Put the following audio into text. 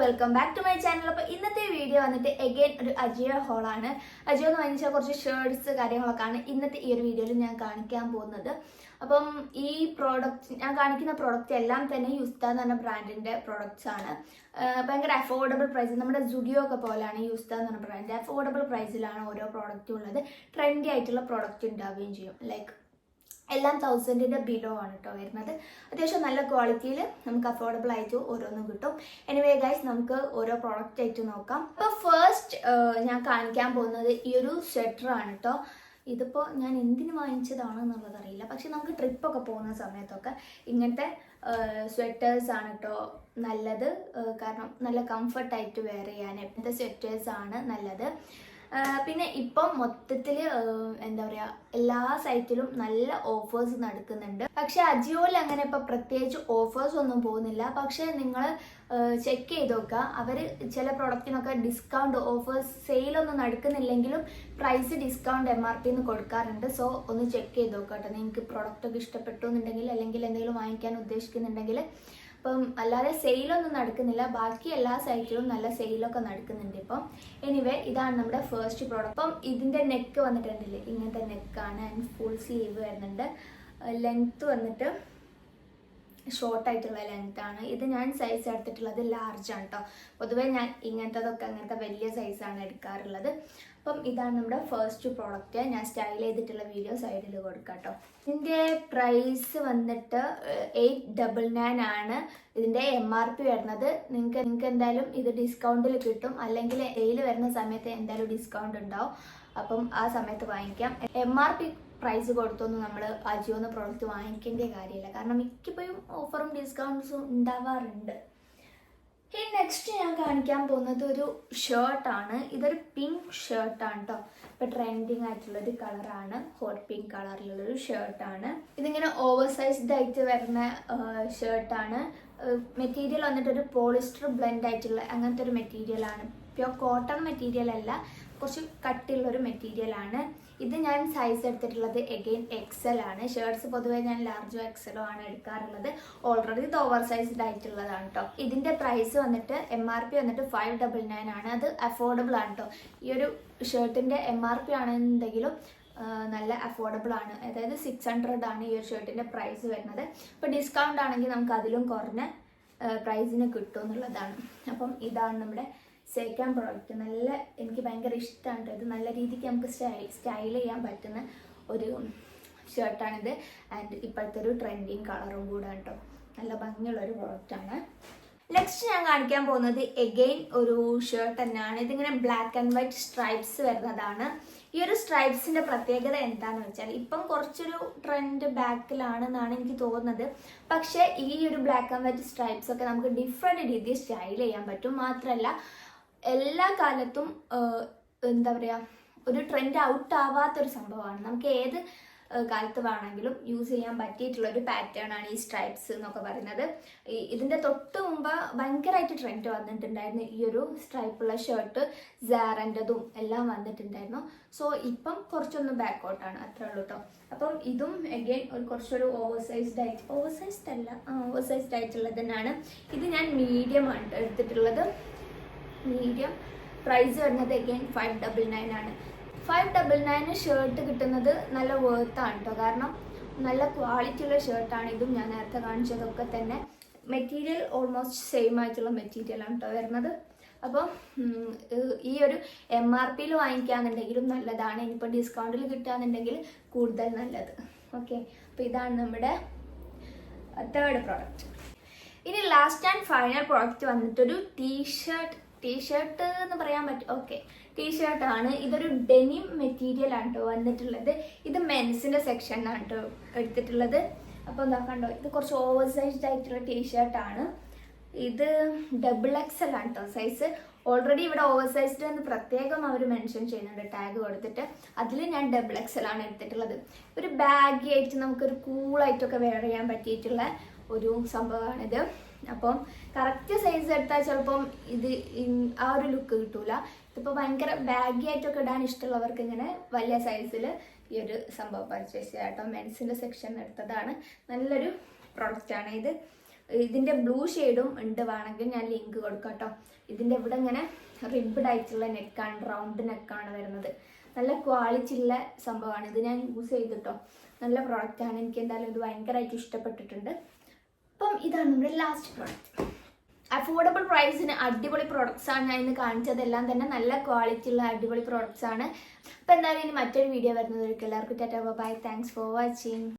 Welcome back to my channel. അപ്പോൾ ഇന്നത്തെ video വന്നിട്ട് എഗെയിൻ ഒരു അജിയോ ഹോളാണ്. അജിയോ എന്ന് പറഞ്ഞാൽ കുറച്ച് ഷർട്ട്സ് കാര്യങ്ങളൊക്കെയാണ് ഇന്നത്തെ ഈ ഒരു വീഡിയോയിൽ ഞാൻ കാണിക്കാൻ പോകുന്നത്. അപ്പം ഈ പ്രോഡക്റ്റ് ഞാൻ കാണിക്കുന്ന പ്രോഡക്റ്റ് എല്ലാം തന്നെ യുസ്ത എന്ന് പറഞ്ഞ ബ്രാൻഡിൻ്റെ പ്രോഡക്റ്റ്സ് ആണ്. ഭയങ്കര അഫോർഡബിൾ പ്രൈസ്, നമ്മുടെ സുഡിയോ ഒക്കെ പോലെയാണ് യുസ്ത എന്ന് പറഞ്ഞ ബ്രാൻഡ്. അഫോർഡബിൾ പ്രൈസിലാണ് ഓരോ പ്രോഡക്റ്റും ഉള്ളത്. ട്രെൻഡി ആയിട്ടുള്ള പ്രോഡക്റ്റ് ഉണ്ടാവുകയും ചെയ്യും. ലൈക്ക് എല്ലാം 1000-ന്റെ ബിലോ ആണ് കേട്ടോ വരുന്നത്. അത്യാവശ്യം നല്ല ക്വാളിറ്റിയിൽ നമുക്ക് അഫോർഡബിൾ ആയിട്ട് ഓരോന്നും കിട്ടും. എനിവേ ഗൈസ്, നമുക്ക് ഓരോ പ്രോഡക്റ്റ് ആയിട്ട് നോക്കാം. അപ്പോൾ ഫസ്റ്റ് ഞാൻ കാണിക്കാൻ പോകുന്നത് ഈ ഒരു സ്വെറ്ററാണ് കേട്ടോ. ഇതിപ്പോൾ ഞാൻ എന്തിനു വാങ്ങിച്ചതാണെന്നുള്ളത് അറിയില്ല, പക്ഷെ നമുക്ക് ട്രിപ്പൊക്കെ പോകുന്ന സമയത്തൊക്കെ ഇങ്ങനത്തെ സ്വെറ്റേഴ്സാണ് കേട്ടോ നല്ലത്. കാരണം നല്ല കംഫർട്ടായിട്ട് വെയർ ചെയ്യാൻ ഇങ്ങനത്തെ സ്വെറ്റേഴ്സാണ് നല്ലത്. പിന്നെ ഇപ്പം മൊത്തത്തിൽ എന്താ പറയുക, എല്ലാ സൈറ്റിലും നല്ല ഓഫേഴ്സ് നടക്കുന്നുണ്ട്. പക്ഷെ അജിയോയിൽ അങ്ങനെ ഇപ്പം പ്രത്യേകിച്ച് ഓഫേഴ്സ് ഒന്നും പോകുന്നില്ല. പക്ഷെ നിങ്ങൾ ചെക്ക് ചെയ്ത് നോക്കുക, അവർ ചില പ്രൊഡക്റ്റിനൊക്കെ ഡിസ്കൗണ്ട് ഓഫേഴ്സ് സെയിലൊന്നും നടക്കുന്നില്ലെങ്കിലും പ്രൈസ് ഡിസ്കൗണ്ട് MRP കൊടുക്കാറുണ്ട്. സോ ഒന്ന് ചെക്ക് ചെയ്ത് നോക്കുക കേട്ടോ. നിങ്ങൾക്ക് പ്രൊഡക്റ്റൊക്കെ ഇഷ്ടപ്പെട്ടു എന്നുണ്ടെങ്കിൽ, അല്ലെങ്കിൽ എന്തെങ്കിലും വാങ്ങിക്കാൻ ഉദ്ദേശിക്കുന്നുണ്ടെങ്കിൽ. അപ്പം അല്ലാതെ സെയിലൊന്നും നടക്കുന്നില്ല, ബാക്കി എല്ലാ സൈറ്റിലും നല്ല സെയിലൊക്കെ നടക്കുന്നുണ്ട് ഇപ്പം. എനിവേ, ഇതാണ് നമ്മുടെ ഫസ്റ്റ് പ്രോഡക്റ്റ്. അപ്പം ഇതിൻ്റെ നെക്ക് വന്നിട്ടുണ്ടല്ലേ, ഇങ്ങനത്തെ നെക്കാണ്. ആൻഡ് ഫുൾ സ്ലീവ് വരുന്നുണ്ട്. ലെങ്ത്ത് വന്നിട്ട് ഷോർട്ടായിട്ടുള്ള ലെങ്ത്താണ്. ഇത് ഞാൻ സൈസ് എടുത്തിട്ടുള്ളത് ലാർജാണ് കേട്ടോ. പൊതുവേ ഞാൻ അങ്ങനത്തെ വലിയ സൈസാണ് എടുക്കാറുള്ളത്. അപ്പം ഇതാണ് നമ്മുടെ ഫസ്റ്റ് പ്രോഡക്റ്റ്. ഞാൻ സ്റ്റൈൽ ചെയ്തിട്ടുള്ള വീഡിയോ സൈഡിൽ കൊടുക്കാം കേട്ടോ. ഇതിൻ്റെ പ്രൈസ് വന്നിട്ട് 899 ആണ് ഇതിൻ്റെ MRP വരുന്നത്. നിങ്ങൾക്ക് എന്തായാലും ഇത് ഡിസ്കൗണ്ടിൽ കിട്ടും, അല്ലെങ്കിൽ സെയിൽ വരുന്ന സമയത്ത് എന്തായാലും ഡിസ്കൗണ്ട് ഉണ്ടാവും. അപ്പം ആ സമയത്ത് വാങ്ങിക്കാം. MRP പ്രൈസ് കൊടുത്തൊന്നും നമ്മൾ അജിയോന്ന് പ്രോഡക്റ്റ് വാങ്ങിക്കേണ്ട കാര്യമില്ല, കാരണം മിക്കപ്പോഴും ഓഫറും ഡിസ്കൗണ്ട്സും ഉണ്ടാവാറുണ്ട്. ഈ നെക്സ്റ്റ് ഞാൻ കാണിക്കാൻ പോകുന്നത് ഒരു ഷർട്ടാണ്. ഇതൊരു പിങ്ക് ഷർട്ടാണ് കേട്ടോ. ഇപ്പം ട്രെൻഡിങ് ആയിട്ടുള്ളൊരു കളറാണ്, ഹോട്ട് പിങ്ക് കളറിലുള്ളൊരു ഷർട്ടാണ്. ഇതിങ്ങനെ ഓവർ സൈസ്ഡ് ആയിട്ട് വരുന്ന ഷർട്ടാണ്. മെറ്റീരിയൽ വന്നിട്ട് ഒരു പോളിസ്റ്റർ ബ്ലെൻഡ് ആയിട്ടുള്ള അങ്ങനത്തെ ഒരു മെറ്റീരിയലാണ്. പ്യോർ കോട്ടൺ മെറ്റീരിയൽ അല്ല, കുറച്ച് കട്ടിയുള്ളൊരു മെറ്റീരിയലാണ്. ഇത് ഞാൻ സൈസ് എടുത്തിട്ടുള്ളത് എഗെയിൻ XL ആണ്. ഷർട്ട്സ് പൊതുവേ ഞാൻ ലാർജോ XLോ ആണ് എടുക്കാറുള്ളത്. ഓൾറെഡി ഇത് ഓവർ സൈസ്ഡ് ആയിട്ടുള്ളതാണ് കേട്ടോ. ഇതിൻ്റെ പ്രൈസ് വന്നിട്ട് MRP വന്നിട്ട് 599 ആണ്. അത് അഫോർഡബിൾ ആണ് കേട്ടോ. ഈ ഒരു ഷർട്ടിൻ്റെ MRP ആണെന്നുണ്ടെങ്കിലും നല്ല അഫോർഡബിൾ ആണ്. അതായത് 600 ആണ് ഈ ഒരു ഷർട്ടിൻ്റെ പ്രൈസ് വരുന്നത്. ഇപ്പോൾ ഡിസ്കൗണ്ട് ആണെങ്കിൽ നമുക്ക് അതിലും കുറഞ്ഞ പ്രൈസിന് കിട്ടും എന്നുള്ളതാണ്. അപ്പം ഇതാണ് നമ്മുടെ സെക്കൻഡ് പ്രോഡക്റ്റ്. എനിക്ക് ഭയങ്കര ഇഷ്ടമാണ് കേട്ടോ. ഇത് നല്ല രീതിക്ക് നമുക്ക് സ്റ്റൈൽ ചെയ്യാൻ പറ്റുന്ന ഒരു ഷർട്ടാണിത്. ആൻഡ് ഇപ്പോഴത്തെ ഒരു ട്രെൻഡിങ് കളറും കൂടെ കേട്ടോ. നല്ല ഭംഗിയുള്ളൊരു പ്രോഡക്റ്റാണ്. നെക്സ്റ്റ് ഞാൻ കാണിക്കാൻ പോകുന്നത് എഗെയിൻ ഒരു ഷർട്ട് തന്നെയാണ്. ഇതിങ്ങനെ ബ്ലാക്ക് ആൻഡ് വൈറ്റ് സ്ട്രൈപ്സ് വരുന്നതാണ്. ഈ ഒരു സ്ട്രൈപ്സിൻ്റെ പ്രത്യേകത എന്താണെന്ന് വെച്ചാൽ, ഇപ്പം കുറച്ചൊരു ട്രെൻഡ് ബാക്കിലാണെന്നാണ് എനിക്ക് തോന്നുന്നത്. പക്ഷേ ഈ ഒരു ബ്ലാക്ക് ആൻഡ് വൈറ്റ് സ്ട്രൈപ്സ് ഒക്കെ നമുക്ക് ഡിഫറെൻറ്റ് രീതിയിൽ സ്റ്റൈൽ ചെയ്യാൻ പറ്റും. മാത്രമല്ല എല്ലാ കാലത്തും എന്താ പറയുക, ഒരു ട്രെൻഡ് ഔട്ട് ആവാത്തൊരു സംഭവമാണ്. നമുക്ക് ഏത് കാലത്ത് വേണമെങ്കിലും യൂസ് ചെയ്യാൻ പറ്റിയിട്ടുള്ളൊരു പാറ്റേൺ ആണ് ഈ സ്ട്രൈപ്സ് എന്നൊക്കെ പറയുന്നത്. ഇതിൻ്റെ തൊട്ട് മുമ്പ് ഭയങ്കരമായിട്ട് ട്രെൻഡ് വന്നിട്ടുണ്ടായിരുന്നു ഈ ഒരു സ്ട്രൈപ്പുള്ള ഷർട്ട്. സാറൻ്റെതും എല്ലാം വന്നിട്ടുണ്ടായിരുന്നു. സോ ഇപ്പം കുറച്ചൊന്ന് ബാക്കൗട്ടാണ്, അത്രേ ഉള്ളൂ കേട്ടോ. അപ്പം ഇതും എഗെയിൻ കുറച്ചൊരു ഓവർ സൈസ്ഡ് ആയിട്ടുള്ളത് തന്നെയാണ്. ഇത് ഞാൻ മീഡിയം ആണ് എടുത്തിട്ടുള്ളത്. മീഡിയം പ്രൈസ് വരുന്നത് എഗെയിൻ 599 ആണ്. 599 ഷർട്ട് കിട്ടുന്നത് നല്ല വേർത്താണ് കേട്ടോ. കാരണം നല്ല ക്വാളിറ്റി ഉള്ള ഷർട്ടാണ്. ഇതും ഞാൻ നേരത്തെ കാണിച്ചതൊക്കെ തന്നെ മെറ്റീരിയൽ ഓൾമോസ്റ്റ് സെയിം ആയിട്ടുള്ള മെറ്റീരിയലാണ് കേട്ടോ വരുന്നത്. അപ്പം ഈ ഒരു MRPയിൽ വാങ്ങിക്കുകയാണെന്നുണ്ടെങ്കിലും നല്ലതാണ്. ഇനിയിപ്പോൾ ഡിസ്കൗണ്ടിൽ കിട്ടുകയാണെന്നുണ്ടെങ്കിൽ കൂടുതൽ നല്ലത്. ഓക്കെ, അപ്പോൾ ഇതാണ് നമ്മുടെ തേർഡ് പ്രോഡക്റ്റ്. ഇനി ലാസ്റ്റ് ആൻഡ് ഫൈനൽ പ്രോഡക്റ്റ് വന്നിട്ടൊരു ടീഷർട്ട് എന്ന് പറയാൻ പറ്റും. ഓക്കെ, ടീഷർട്ടാണ്. ഇതൊരു ഡെനിം മെറ്റീരിയൽ ആണ് കേട്ടോ വന്നിട്ടുള്ളത്. ഇത് മെൻസിൻ്റെ സെക്ഷനാണ് കേട്ടോ എടുത്തിട്ടുള്ളത്. അപ്പോൾ എന്താ കണ്ടോ, ഇത് കുറച്ച് ഓവർ സൈസ്ഡ് ആയിട്ടുള്ള ടീഷർട്ടാണ്. ഇത് XXL ആണ് കേട്ടോ സൈസ്. ഓൾറെഡി ഇവിടെ ഓവർ സൈസ്ഡ് എന്ന് പ്രത്യേകം അവർ മെൻഷൻ ചെയ്യുന്നുണ്ട് ടാഗ് കൊടുത്തിട്ട്. അതിൽ ഞാൻ XXL ആണ് എടുത്തിട്ടുള്ളത്. ഒരു ബാഗി ആയിട്ട് നമുക്കൊരു കൂളായിട്ടൊക്കെ വെയർ ചെയ്യാൻ പറ്റിയിട്ടുള്ള ഒരു സംഭവമാണിത്. അപ്പം കറക്റ്റ് സൈസ് എടുത്താൽ ചിലപ്പം ഇത് ആ ഒരു ലുക്ക് കിട്ടൂല. ഇതിപ്പോൾ ഭയങ്കര ബാഗി ആയിട്ടൊക്കെ ഇടാൻ ഇഷ്ടമുള്ളവർക്ക് ഇങ്ങനെ വലിയ സൈസിൽ ഈ ഒരു സംഭവം പർച്ചേസ് ചെയ്യാം കേട്ടോ. മെൻസിൻ്റെ സെക്ഷൻ എടുത്തതാണ്. നല്ലൊരു പ്രൊഡക്റ്റാണ് ഇത്. ഇതിൻ്റെ ബ്ലൂ ഷെയ്ഡും ഉണ്ട്, വേണമെങ്കിൽ ഞാൻ ലിങ്ക് കൊടുക്കാം കേട്ടോ. ഇതിൻ്റെ ഇവിടെ ഇങ്ങനെ റിബ്ഡ് ആയിട്ടുള്ള നെക്കാണ്, റൗണ്ട് നെക്കാണ് വരുന്നത്. നല്ല ക്വാളിറ്റി ഉള്ള സംഭവമാണ് ഇത്. ഞാൻ യൂസ് ചെയ്തിട്ടോ, നല്ല പ്രോഡക്റ്റാണ്. എനിക്ക് എന്തായാലും ഇത് ഭയങ്കരമായിട്ട് ഇഷ്ടപ്പെട്ടിട്ടുണ്ട്. അപ്പം ഇതാണ് നമ്മുടെ ലാസ്റ്റ് പ്രോഡക്റ്റ്. അഫോർഡബിൾ പ്രൈസിന് അടിപൊളി പ്രോഡക്റ്റ്സ് ആണ് ഞാൻ ഇന്ന് കാണിച്ചതെല്ലാം തന്നെ നല്ല ക്വാളിറ്റി ഉള്ള അടിപൊളി പ്രോഡക്റ്റ്സ് ആണ്. അപ്പോൾ എന്തായാലും ഇനി മറ്റൊരു വീഡിയോ വരുന്നതായിരിക്കും. എല്ലാവർക്കും tata bye, thanks for watching.